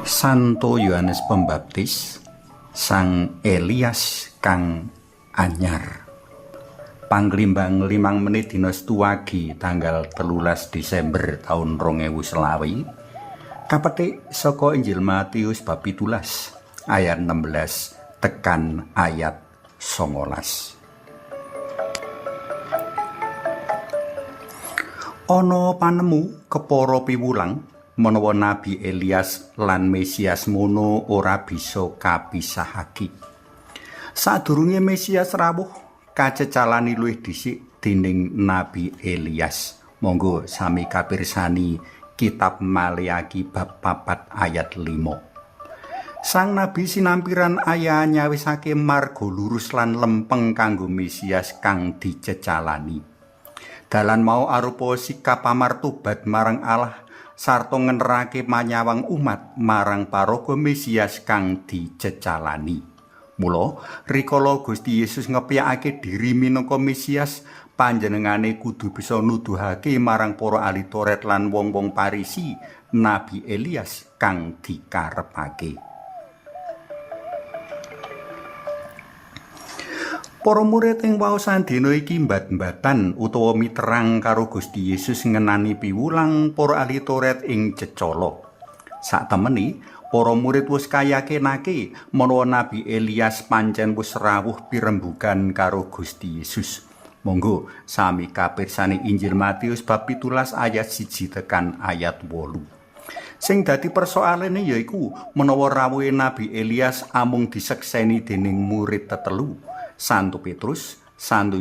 Santo Yohanes Pembaptis, Sang Elias kang anyar. Panglimbang 5 menit dina Setuwagi tanggal 13 Desember tahun 2020. Kapetik saka Injil Matius bab 17 ayat 16 tekan ayat 19. Ana panemu kepara piwulang menawa Nabi Elias lan Mesias mono ora bisa kapisahake. Sadurunge Mesias rawuh, kacecalani luwih dhisik dening Nabi Elias. Monggo sami kapirsani kitab Maleaki bab 4 ayat 5. Sang Nabi sinampiran aya nyawisake marga lurus lan lempeng kanggo Mesias kang dicecalani. Dalan mau arupa sikap pamartobat marang Allah sarta ngenerake manyawang umat marang paraga Mesias kang dicecalani. Mula rikala Gusti Yesus ngepyakake diri minangka Mesias, panjenengane kudu bisa nuduhake marang para ahli Taurat lan wong-wong Parisi Nabi Elias kang dikarepake. Para murid ing waosan dina iki mbat-mbatan utawa miterang karo Gusti Yesus ngenani piwulang para ahli Taurat ing cecala. Saktemene para murid wis kayakinake menawa Nabi Elias pancen wis rawuh pirembugan karo Gusti Yesus. Monggo sami kapirsani Injil Matius bab 17 ayat 1 tekan ayat 8. Sing dadi persoalane yaiku menawa rawuhe Nabi Elias amung disekseni dening murid tetelu, Santo Petrus, Santo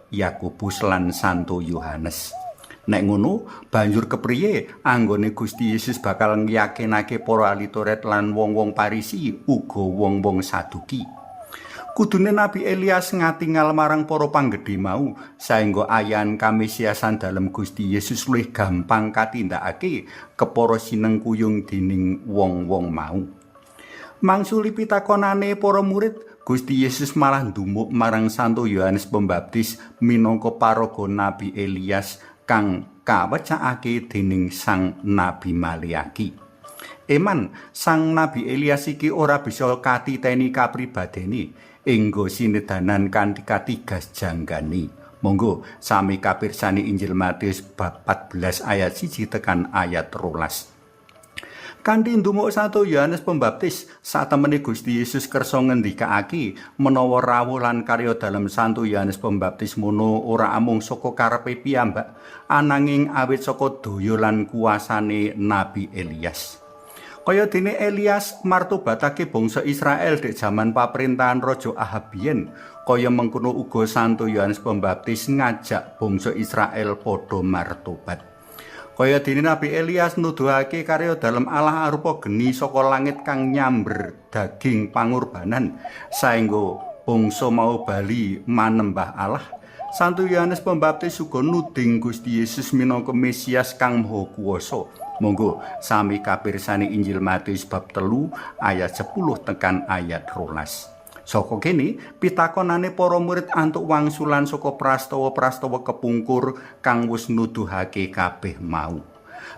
Yakobus lan Santo Yohanes. Nek ngono, banjur kepriye anggone Gusti Yesus bakal ngyakinake para ahli Taurat lan wong-wong Parisi uga wong-wong Saduki. Kudune Nabi Elias ngatingal marang para panggedhe mau saengga ayan kamesiasan dalem Gusti Yesus luwih gampang katindakake kepara sinengkuyung dening wong-wong mau. Mangsuli pitakonane para murid, Gusti Yesus malah ndumuk marang Santo Yohanes Pembaptis minangka paraga Nabi Elias kang kawecakake dening Sang Nabi Maleaki. Eman, Sang Nabi Elias iki ora bisa katiteni kapribadene enggo sinedanan kanthi katigas janggane. Monggo sami kapirsani Injil Matius bab 14 ayat 1 tekan ayat 12. Kanthi ndumuk Santo Yohanes Pembaptis, satemene Gusti Yesus kersa ngendikake menawa rawuh lan karya dalem Santo Yohanes Pembaptis mono ora amung saka karepe piyambak, ananging awit saka daya lan kuasane Nabi Elias. Kaya dene Elias martobatake bangsa Israel dek jaman paprintahan Raja Ahab biyen, kaya mengkono uga Santo Yohanes Pembaptis ngajak bangsa Israel padha martobat. Kaya dene Nabi Elias nuduhake karya dalem Allah arupa geni saka langit kang nyamber daging pangorbanan saengga bangsa mau bali manembah Allah. Santo Yohanes Pembaptis uga nuding Gusti Yesus minangka Mesias kang maha kuwasa. Monggo sami kapirsani Injil Matius bab 3 ayat 10 tekan ayat 12. Saka kene pitakonane para murid antuk wangsulan saka prastawa-prastawa kepungkur kang wis nuduhake kabeh mau.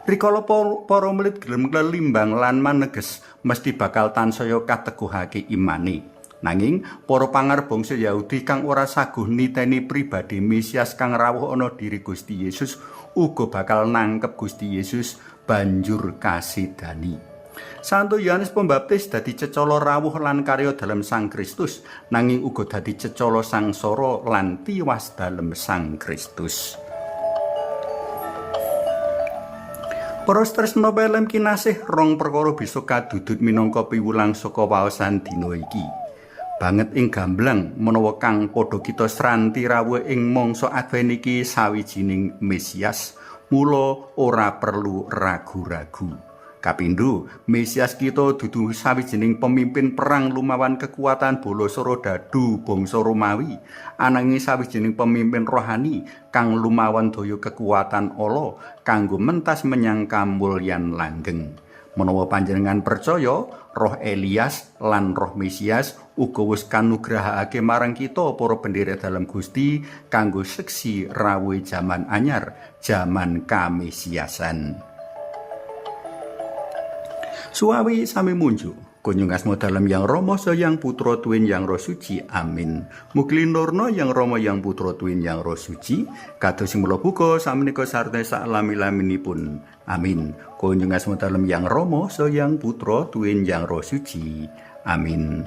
Rikala para murid gelem klelimbang lan maneges mesti bakal tansaya kateguhake imane. Nanging para pangarbangsa Yahudi kang ora saguh niteni pribadi Mesias kang rawuh ana diri Gusti Yesus uga bakal nangkep Gusti Yesus banjur kasidani. Santo Yohanes Pembaptis dadi cecala rawuh lan karya dalem Sang Kristus, nanging uga dadi cecala sangsara lan tiwas dalem Sang Kristus. Para tresna pelem kinasih, rong perkara bisa kadudut minangka piwulang saka waosan dina iki. Banget ing gamblang menawa kang padha kita sranti rawuh ing mangsa adven iki sawijining Mesias, mula ora perlu ragu-ragu. Kapindho, Mesias kita dudu sawijining pemimpin perang lumawan kekuatan bala Sorodadu bangsa Romawi, ananging sawijining pemimpin rohani kang lumawan daya kekuatan Allah kanggo mentas menyang kamulyan langgeng. Menawa panjenengan percaya, roh Elias lan roh Mesias uga wis kanugrahake marang kita para pendherek dalam Gusti kanggo seksi rawuhe jaman anyar, jaman kamesiasan. Suawi sami munjuk. Kunjung asmo dalam yang Rama yang Putra Tuwin yang Roh Suci. Amin. Mugi nurna yang Rama yang Putra Tuwin yang Roh Suci. Kados sing mula buka sakmenika sarta sak lami-laminipun. Amin. Kunjung asmo dalam yang Rama yang Putra Tuwin yang Roh Suci. Amin.